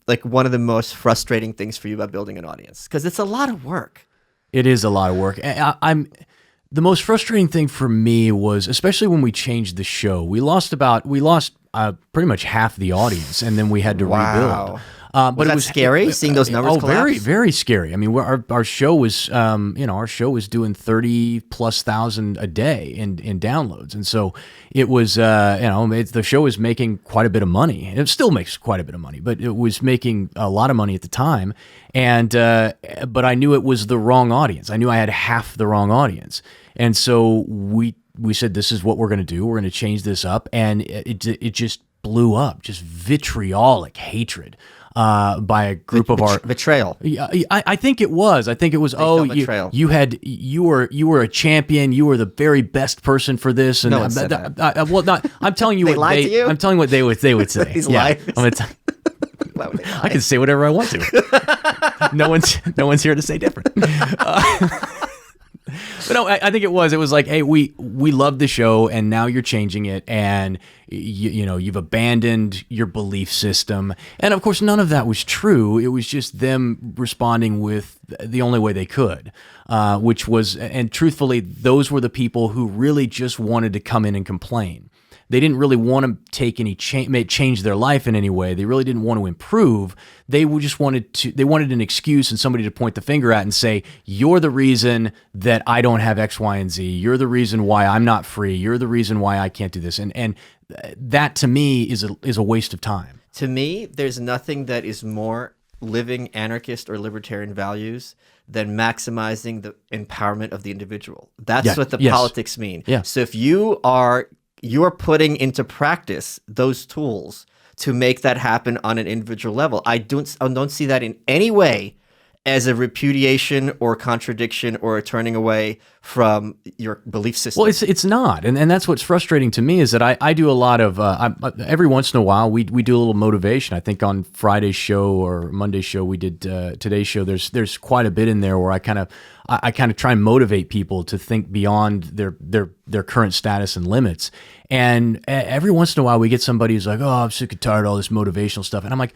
like one of the most frustrating things for you about building an audience? Because it's a lot of work. It is a lot of work. The most frustrating thing for me was, especially when we changed the show, we lost pretty much half the audience, and then we had to rebuild. But it was scary seeing those numbers collapse? Very, very scary. I mean, our show was, our show was doing 30,000+ a day in downloads, and so it was, the show was making quite a bit of money. It still makes quite a bit of money, but it was making a lot of money at the time. And but I knew it was the wrong audience. I knew I had half the wrong audience, and so we said, this is what we're going to do. We're going to change this up, and it just blew up, just vitriolic hatred. By a group of our betrayal. I think it was. You were a champion. You were the very best person for this. And no one said that. I'm telling you I'm telling you what they would say. He's lying. I can say whatever I want to. No one's here to say different. But no, I think it was like, hey, we love the show, and now you're changing it, and you've abandoned your belief system. And of course, none of that was true. It was just them responding with the only way they could, which was, and truthfully, those were the people who really just wanted to come in and complain. They didn't really want to take any change their life in any way. They really didn't want to improve. They just wanted an excuse and somebody to point the finger at and say, you're the reason that I don't have X, Y, and Z. You're the reason why I'm not free. You're the reason why I can't do this. And that to me is a waste of time. To me, there's nothing that is more living anarchist or libertarian values than maximizing the empowerment of the individual. That's what the politics mean. Yeah. So if you are putting into practice those tools to make that happen on an individual level. I don't see that in any way as a repudiation or contradiction or a turning away from your belief system. Well, it's not. And that's what's frustrating to me is that I do a lot of, every once in a while, we do a little motivation. I think on Friday's show or Monday's show, we did today's show, there's quite a bit in there where I kind of try and motivate people to think beyond their current status and limits. And every once in a while we get somebody who's like, oh, I'm sick and tired of all this motivational stuff. And I'm like,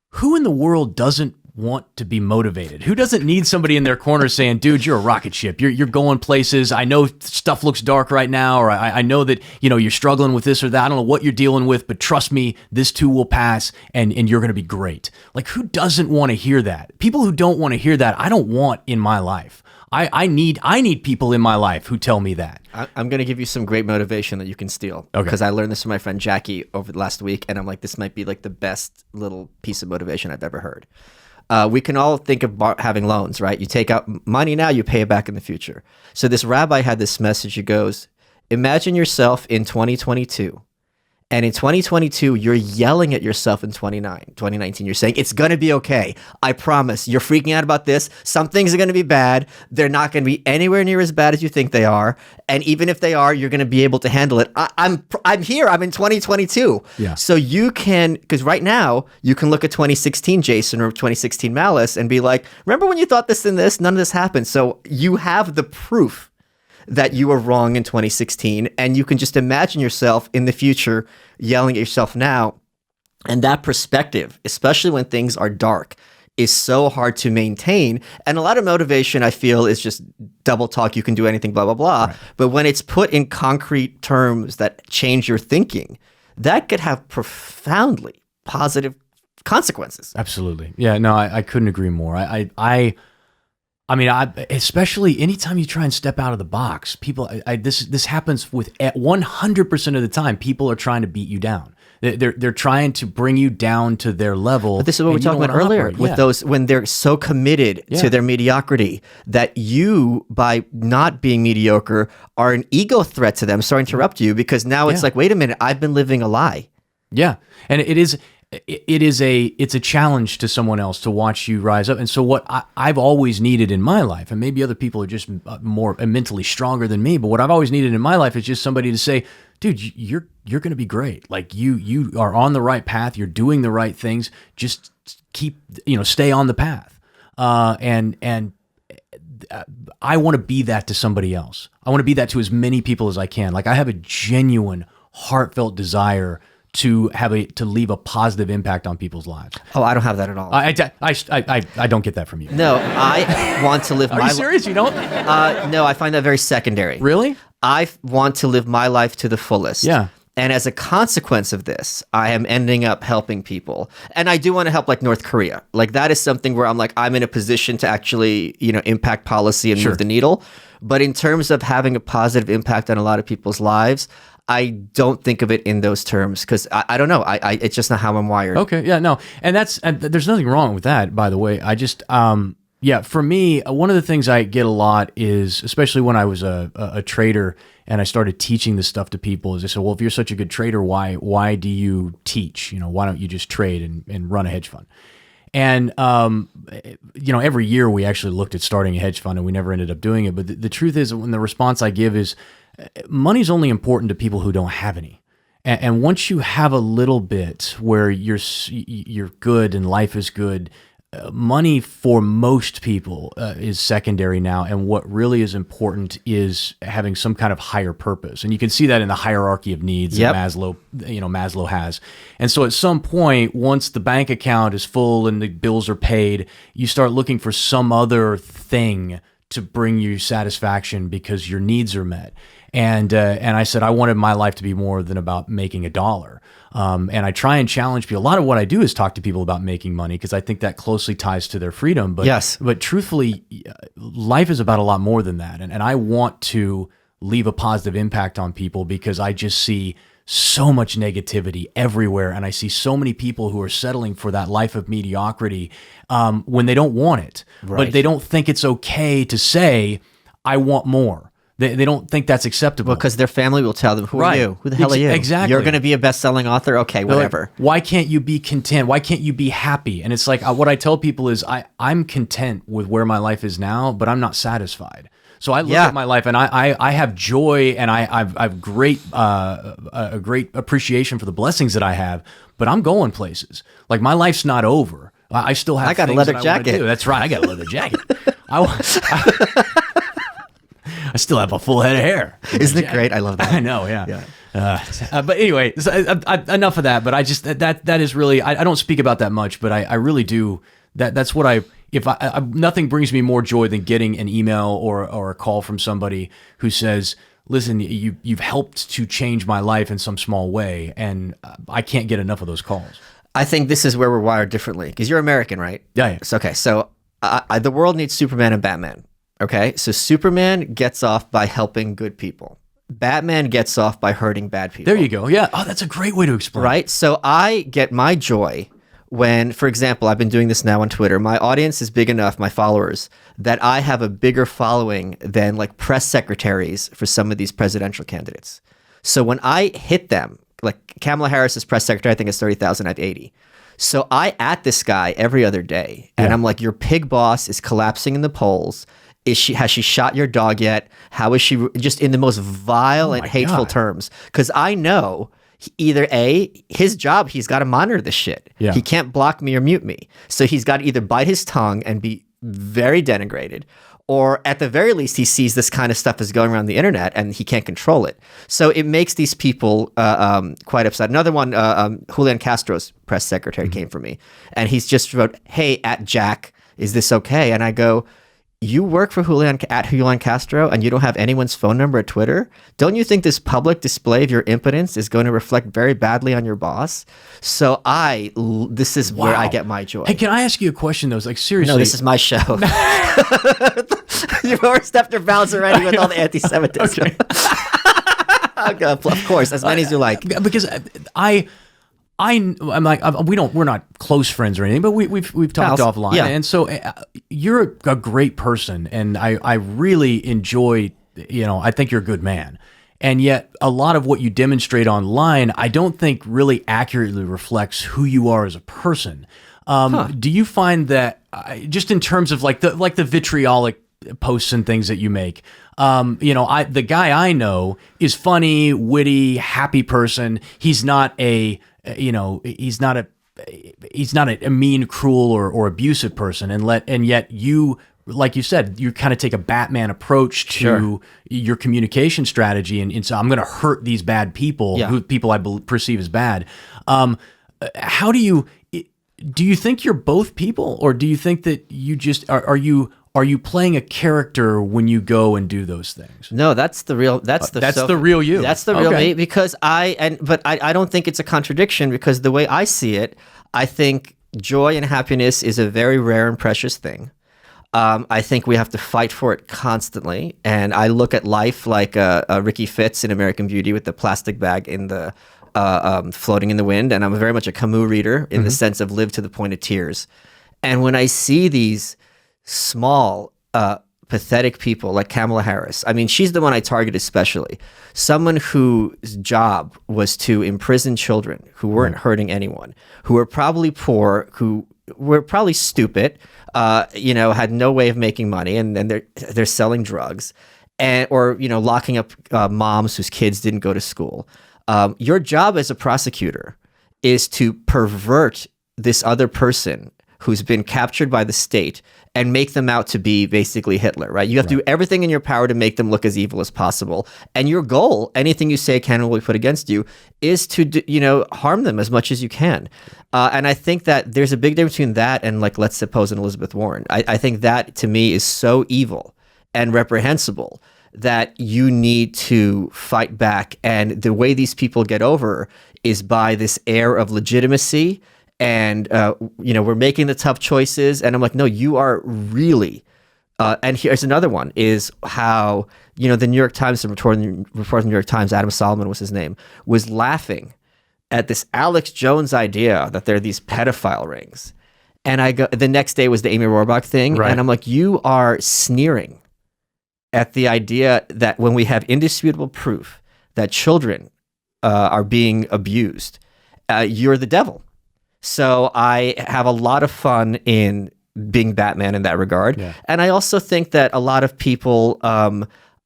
who in the world doesn't want to be motivated? Who doesn't need somebody in their corner saying, dude, you're a rocket ship. You're going places. I know stuff looks dark right now, or I know that, you're struggling with this or that. I don't know what you're dealing with, but trust me, this too will pass and you're going to be great. Like, who doesn't want to hear that? People who don't want to hear that, I don't want in my life. I need people in my life who tell me that. I'm going to give you some great motivation that you can steal. Okay. Because I learned this from my friend Jackie over the last week, and I'm like, this might be like the best little piece of motivation I've ever heard. We can all think of having loans, right? You take out money now, you pay it back in the future. So this rabbi had this message. He goes, imagine yourself in 2022. And in 2022, you're yelling at yourself in 2019. You're saying, it's going to be okay. I promise. You're freaking out about this. Some things are going to be bad. They're not going to be anywhere near as bad as you think they are. And even if they are, you're going to be able to handle it. I'm here. I'm in 2022. Yeah. So you can, because right now, you can look at 2016 Jason or 2016 Malice and be like, remember when you thought this and this? None of this happened. So you have the proof that you were wrong in 2016, and you can just imagine yourself in the future yelling at yourself now. And that perspective, especially when things are dark, is so hard to maintain. And a lot of motivation, I feel, is just double talk. You can do anything, blah, blah, blah. Right. But when it's put in concrete terms that change your thinking, that could have profoundly positive consequences. Absolutely. Yeah, no, I couldn't agree more. I mean, especially anytime you try and step out of the box, people, this happens with 100% of the time. People are trying to beat you down. They're trying to bring you down to their level. But this is what we were talking about earlier with those, when they're so committed to their mediocrity that you, by not being mediocre, are an ego threat to them. Sorry to interrupt you, because now it's like, wait a minute, I've been living a lie. Yeah. And it's a challenge to someone else to watch you rise up. And so what I've always needed in my life, and maybe other people are just more mentally stronger than me, but what I've always needed in my life is just somebody to say, dude, you're going to be great. Like you are on the right path. You're doing the right things. Just stay on the path. And I want to be that to somebody else. I want to be that to as many people as I can. Like I have a genuine, heartfelt desire to leave a positive impact on people's lives. Oh, I don't have that at all. I don't get that from you. No, I want to live my life. Are you serious? You don't? No, I find that very secondary. Really? I want to live my life to the fullest. Yeah. And as a consequence of this, I am ending up helping people. And I do want to help like North Korea. Like that is something where I'm in a position to actually, impact policy and move the needle. But in terms of having a positive impact on a lot of people's lives, I don't think of it in those terms because I don't know. It's just not how I'm wired. Okay. Yeah, no. And there's nothing wrong with that, by the way. I just, for me, one of the things I get a lot is, especially when I was a trader and I started teaching this stuff to people, is they said, well, if you're such a good trader, why do you teach? Why don't you just trade and run a hedge fund? And, every year we actually looked at starting a hedge fund and we never ended up doing it. But the truth is, when the response I give is, money's only important to people who don't have any. And once you have a little bit where you're good and life is good, money for most people is secondary now. And what really is important is having some kind of higher purpose. And you can see that in the hierarchy of needs that Maslow has. And so at some point, once the bank account is full and the bills are paid, you start looking for some other thing to bring you satisfaction because your needs are met. And I said, I wanted my life to be more than about making a dollar. And I try and challenge people. A lot of what I do is talk to people about making money because I think that closely ties to their freedom. But, but truthfully, life is about a lot more than that. And I want to leave a positive impact on people because I just see so much negativity everywhere. And I see so many people who are settling for that life of mediocrity when they don't want it. Right. But they don't think it's okay to say, I want more. They don't think that's acceptable. Because their family will tell them, who are you? Who the hell are you? Exactly. You're going to be a best-selling author? Okay, whatever. Like, why can't you be content? Why can't you be happy? And it's like, what I tell people is I'm content with where my life is now, but I'm not satisfied. So I look at my life and I have joy and I've great a great appreciation for the blessings that I have, but I'm going places. Like my life's not over. I still have. I got things a leather that jacket. I do. That's right. I got a leather jacket. I still have a full head of hair. Isn't it great? I love that. I know. Yeah. But anyway, so, enough of that. But I just that is really I don't speak about that much, but I really do. That's what nothing brings me more joy than getting an email or a call from somebody who says, listen, you've helped to change my life in some small way, and I can't get enough of those calls. I think this is where we're wired differently because you're American, right? Yeah. Okay, so the world needs Superman and Batman. Okay, so Superman gets off by helping good people. Batman gets off by hurting bad people. There you go. Yeah. Oh, that's a great way to explain. Right? So I get my joy when, for example, I've been doing this now on Twitter. My audience is big enough, my followers, that I have a bigger following than like press secretaries for some of these presidential candidates. So when I hit them, like Kamala Harris's press secretary, I think it's 30,000, I have 80. So I at this guy every other day, and I'm like, your pig boss is collapsing in the polls. Has she shot your dog yet? How is she just in the most vile and hateful terms? Because I know either his job, he's got to monitor this shit. Yeah. He can't block me or mute me. So he's got to either bite his tongue and be very denigrated, or at the very least, he sees this kind of stuff is going around the internet and he can't control it. So it makes these people quite upset. Another one, Julian Castro's press secretary came for me, and he's just wrote, "Hey, at Jack, is this okay?" And I go, you work for Julian Castro and you don't have anyone's phone number at Twitter? Don't you think this public display of your impotence is going to reflect very badly on your boss? So this is where I get my joy. Hey, can I ask you a question though? It's like, seriously. No, this is my show. You've overstepped your bounds already with all the anti-Semitism. Okay. Of course, as many as you like. Because I'm like, we're not close friends or anything, but we've talked Pals. offline. Yeah. And so you're a great person, and I really enjoy, I think you're a good man. And yet a lot of what you demonstrate online, I don't think really accurately reflects who you are as a person. Do you find that just in terms of like the vitriolic posts and things that you make, the guy I know is funny, witty, happy person. He's not a mean, cruel, or abusive person. And yet you, like you said, you kind of take a Batman approach to your communication strategy. And so I'm going to hurt these bad people, who people I perceive as bad. How do you think you're both people, or do you think that you just are you playing a character when you go and do those things? No, that's the real. That's the real you. That's the real me. Because I don't think it's a contradiction, because the way I see it, I think joy and happiness is a very rare and precious thing. I think we have to fight for it constantly. And I look at life like Ricky Fitz in American Beauty with the plastic bag in the floating in the wind. And I'm very much a Camus reader in the sense of live to the point of tears. And when I see these small, pathetic people like Kamala Harris, I mean, she's the one I target especially. Someone whose job was to imprison children who weren't hurting anyone, who were probably poor, who were probably stupid, had no way of making money, and they're selling drugs, or locking up moms whose kids didn't go to school. Your job as a prosecutor is to pervert this other person who's been captured by the state and make them out to be basically Hitler, right? You have to do everything in your power to make them look as evil as possible. And your goal, anything you say can will be put against you, is to, harm them as much as you can. And I think that there's a big difference between that and, like, let's suppose an Elizabeth Warren. I think that, to me, is so evil and reprehensible that you need to fight back. And the way these people get over is by this air of legitimacy. And, we're making the tough choices. And I'm like, no, you are really. And here's another one, is how, the New York Times, the reporter in the New York Times, Adam Solomon was his name, was laughing at this Alex Jones idea that there are these pedophile rings. And I go, the next day was the Amy Rohrbach thing. Right. And I'm like, you are sneering at the idea that when we have indisputable proof that children are being abused, you're the devil. So I have a lot of fun in being Batman in that regard. Yeah. And I also think that a lot of people,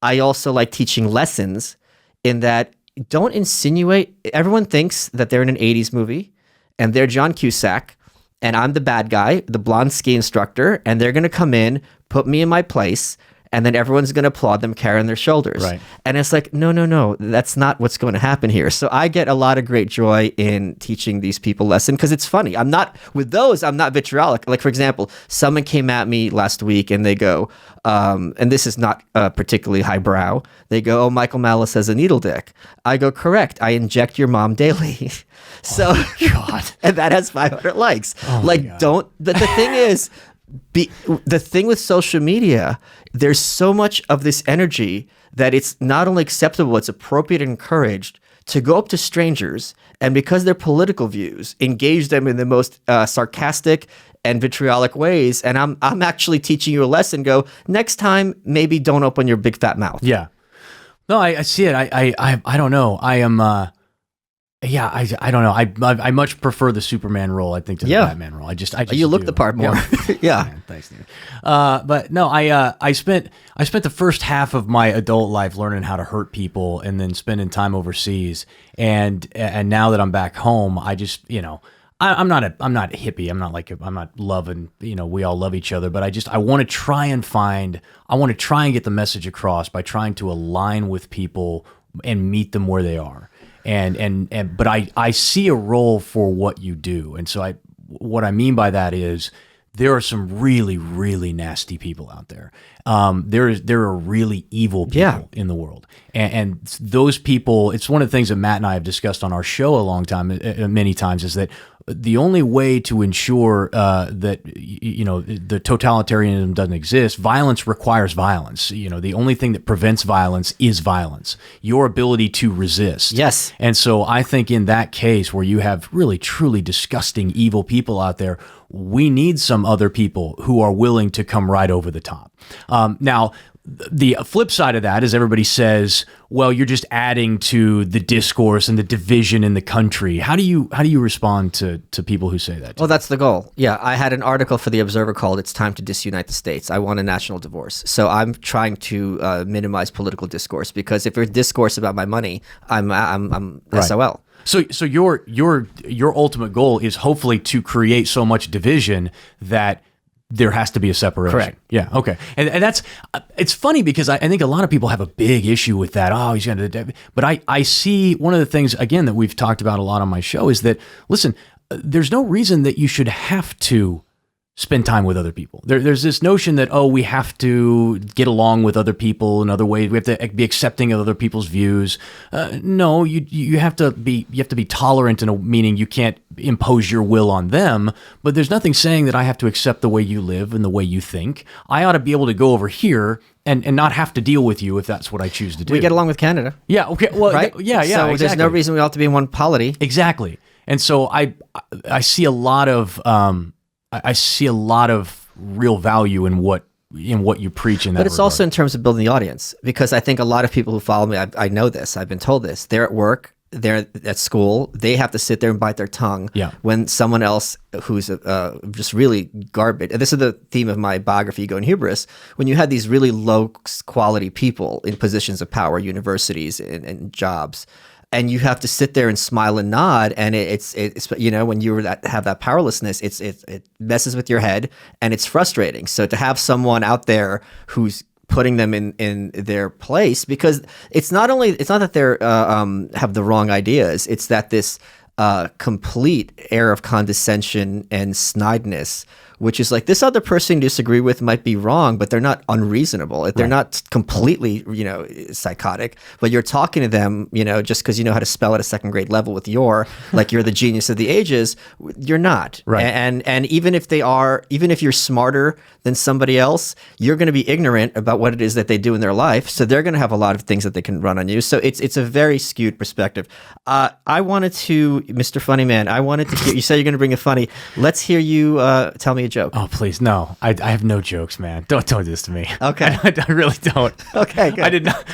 I also like teaching lessons in that don't insinuate. Everyone thinks that they're in an 80s movie and they're John Cusack and I'm the bad guy, the blonde ski instructor, and they're going to come in, put me in my place, and then everyone's going to applaud them carrying their shoulders. Right. And it's like, no, that's not what's going to happen here. So I get a lot of great joy in teaching these people lesson because it's funny. I'm not vitriolic. Like, for example, someone came at me last week and they go, and this is not particularly highbrow. They go, oh, Michael Malice has a needle dick. I go, correct. I inject your mom daily. So, oh, God. And that has 500 likes. Oh, like, don't, the thing is, the thing with social media, there's so much of this energy that it's not only acceptable, it's appropriate and encouraged to go up to strangers and, because their political views, engage them in the most sarcastic and vitriolic ways. And I'm actually teaching you a lesson. Go, next time, maybe don't open your big fat mouth. Yeah. No, I see it. I don't know. I am. Yeah, I don't know. I much prefer the Superman role, I think, to the Batman role. I just you look the part more. Yeah. Man, thanks, dude. But no, I spent the first half of my adult life learning how to hurt people, and then spending time overseas. And now that I'm back home, I just I'm not a hippie. I'm not loving. We all love each other, but I want to try and get the message across by trying to align with people and meet them where they are. But I see a role for what you do. And so what I mean by that is there are some really, really nasty people out there. There are really evil people in the world, and those people. It's one of the things that Matt and I have discussed on our show many times, is that the only way to ensure that the totalitarianism doesn't exist, violence requires violence. The only thing that prevents violence is violence. Your ability to resist. Yes. And so I think in that case where you have really, truly disgusting, evil people out there, we need some other people who are willing to come right over the top. Now, the flip side of that is everybody says, well, you're just adding to the discourse and the division in the country. How do you respond to people who say that? Well, that's the goal. Yeah, I had an article for the Observer called "It's Time to Disunite the States." I want a national divorce. So I'm trying to minimize political discourse, because if there's discourse about my money, I'm Right. SOL. So your ultimate goal is hopefully to create so much division that there has to be a separation. Correct. Yeah. Okay. And that's, it's funny because I think a lot of people have a big issue with that. Oh, he's going to, but I see one of the things, again, that we've talked about a lot on my show is that, listen, there's no reason that you should have to spend time with other people. There's this notion that, we have to get along with other people in other ways. We have to be accepting of other people's views. No, you have to be tolerant, meaning you can't impose your will on them. But there's nothing saying that I have to accept the way you live and the way you think. I ought to be able to go over here and not have to deal with you if that's what I choose to do. We get along with Canada. Yeah. Okay. Well, right? So exactly. There's no reason we ought to be in one polity. Exactly. And so I see a lot of real value in what you preach in that. But it's also in terms of building the audience, because I think a lot of people who follow me, I know this, I've been told this. They're at work, they're at school, they have to sit there and bite their tongue when someone else who's just really garbage. And this is the theme of my biography, Ego and Hubris. When you had these really low quality people in positions of power, universities and jobs, and you have to sit there and smile and nod, and it's when you have that powerlessness, it messes with your head, and it's frustrating. So to have someone out there who's putting them in their place, because it's not that they're have the wrong ideas, it's that this complete air of condescension and snideness, which is like, this other person you disagree with might be wrong, but they're not unreasonable. They're not completely, psychotic, but you're talking to them, just because you know how to spell at a second grade level with like you're the genius of the ages. You're not. Right. And even if you're smarter than somebody else, you're going to be ignorant about what it is that they do in their life. So they're going to have a lot of things that they can run on you. So it's a very skewed perspective. I wanted to, Mr. Funny Man, you said you're going to bring a funny. Let's hear you tell me a joke. Oh, please. No, I have no jokes, man. Don't do this to me. Okay. I really don't. Okay, good. I did not.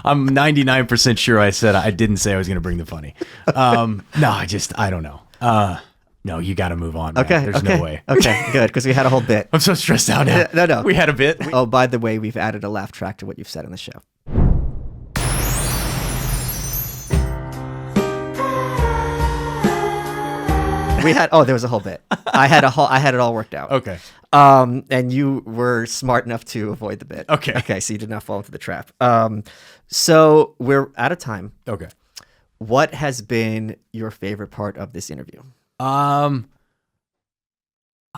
I'm 99% sure I said I didn't say I was going to bring the funny. No, I don't know. No, you got to move on, man. Okay. There's no way. Okay, good, because we had a whole bit. I'm so stressed out now. No. We had a bit. Oh, by the way, we've added a laugh track to what you've said on the show. There was a whole bit. I had it all worked out. Okay. And you were smart enough to avoid the bit. Okay, so you did not fall into the trap. So we're out of time. Okay. What has been your favorite part of this interview? I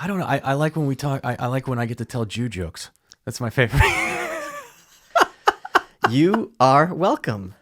don't know. I like when we talk. I like when I get to tell Jew jokes. That's my favorite. You are welcome.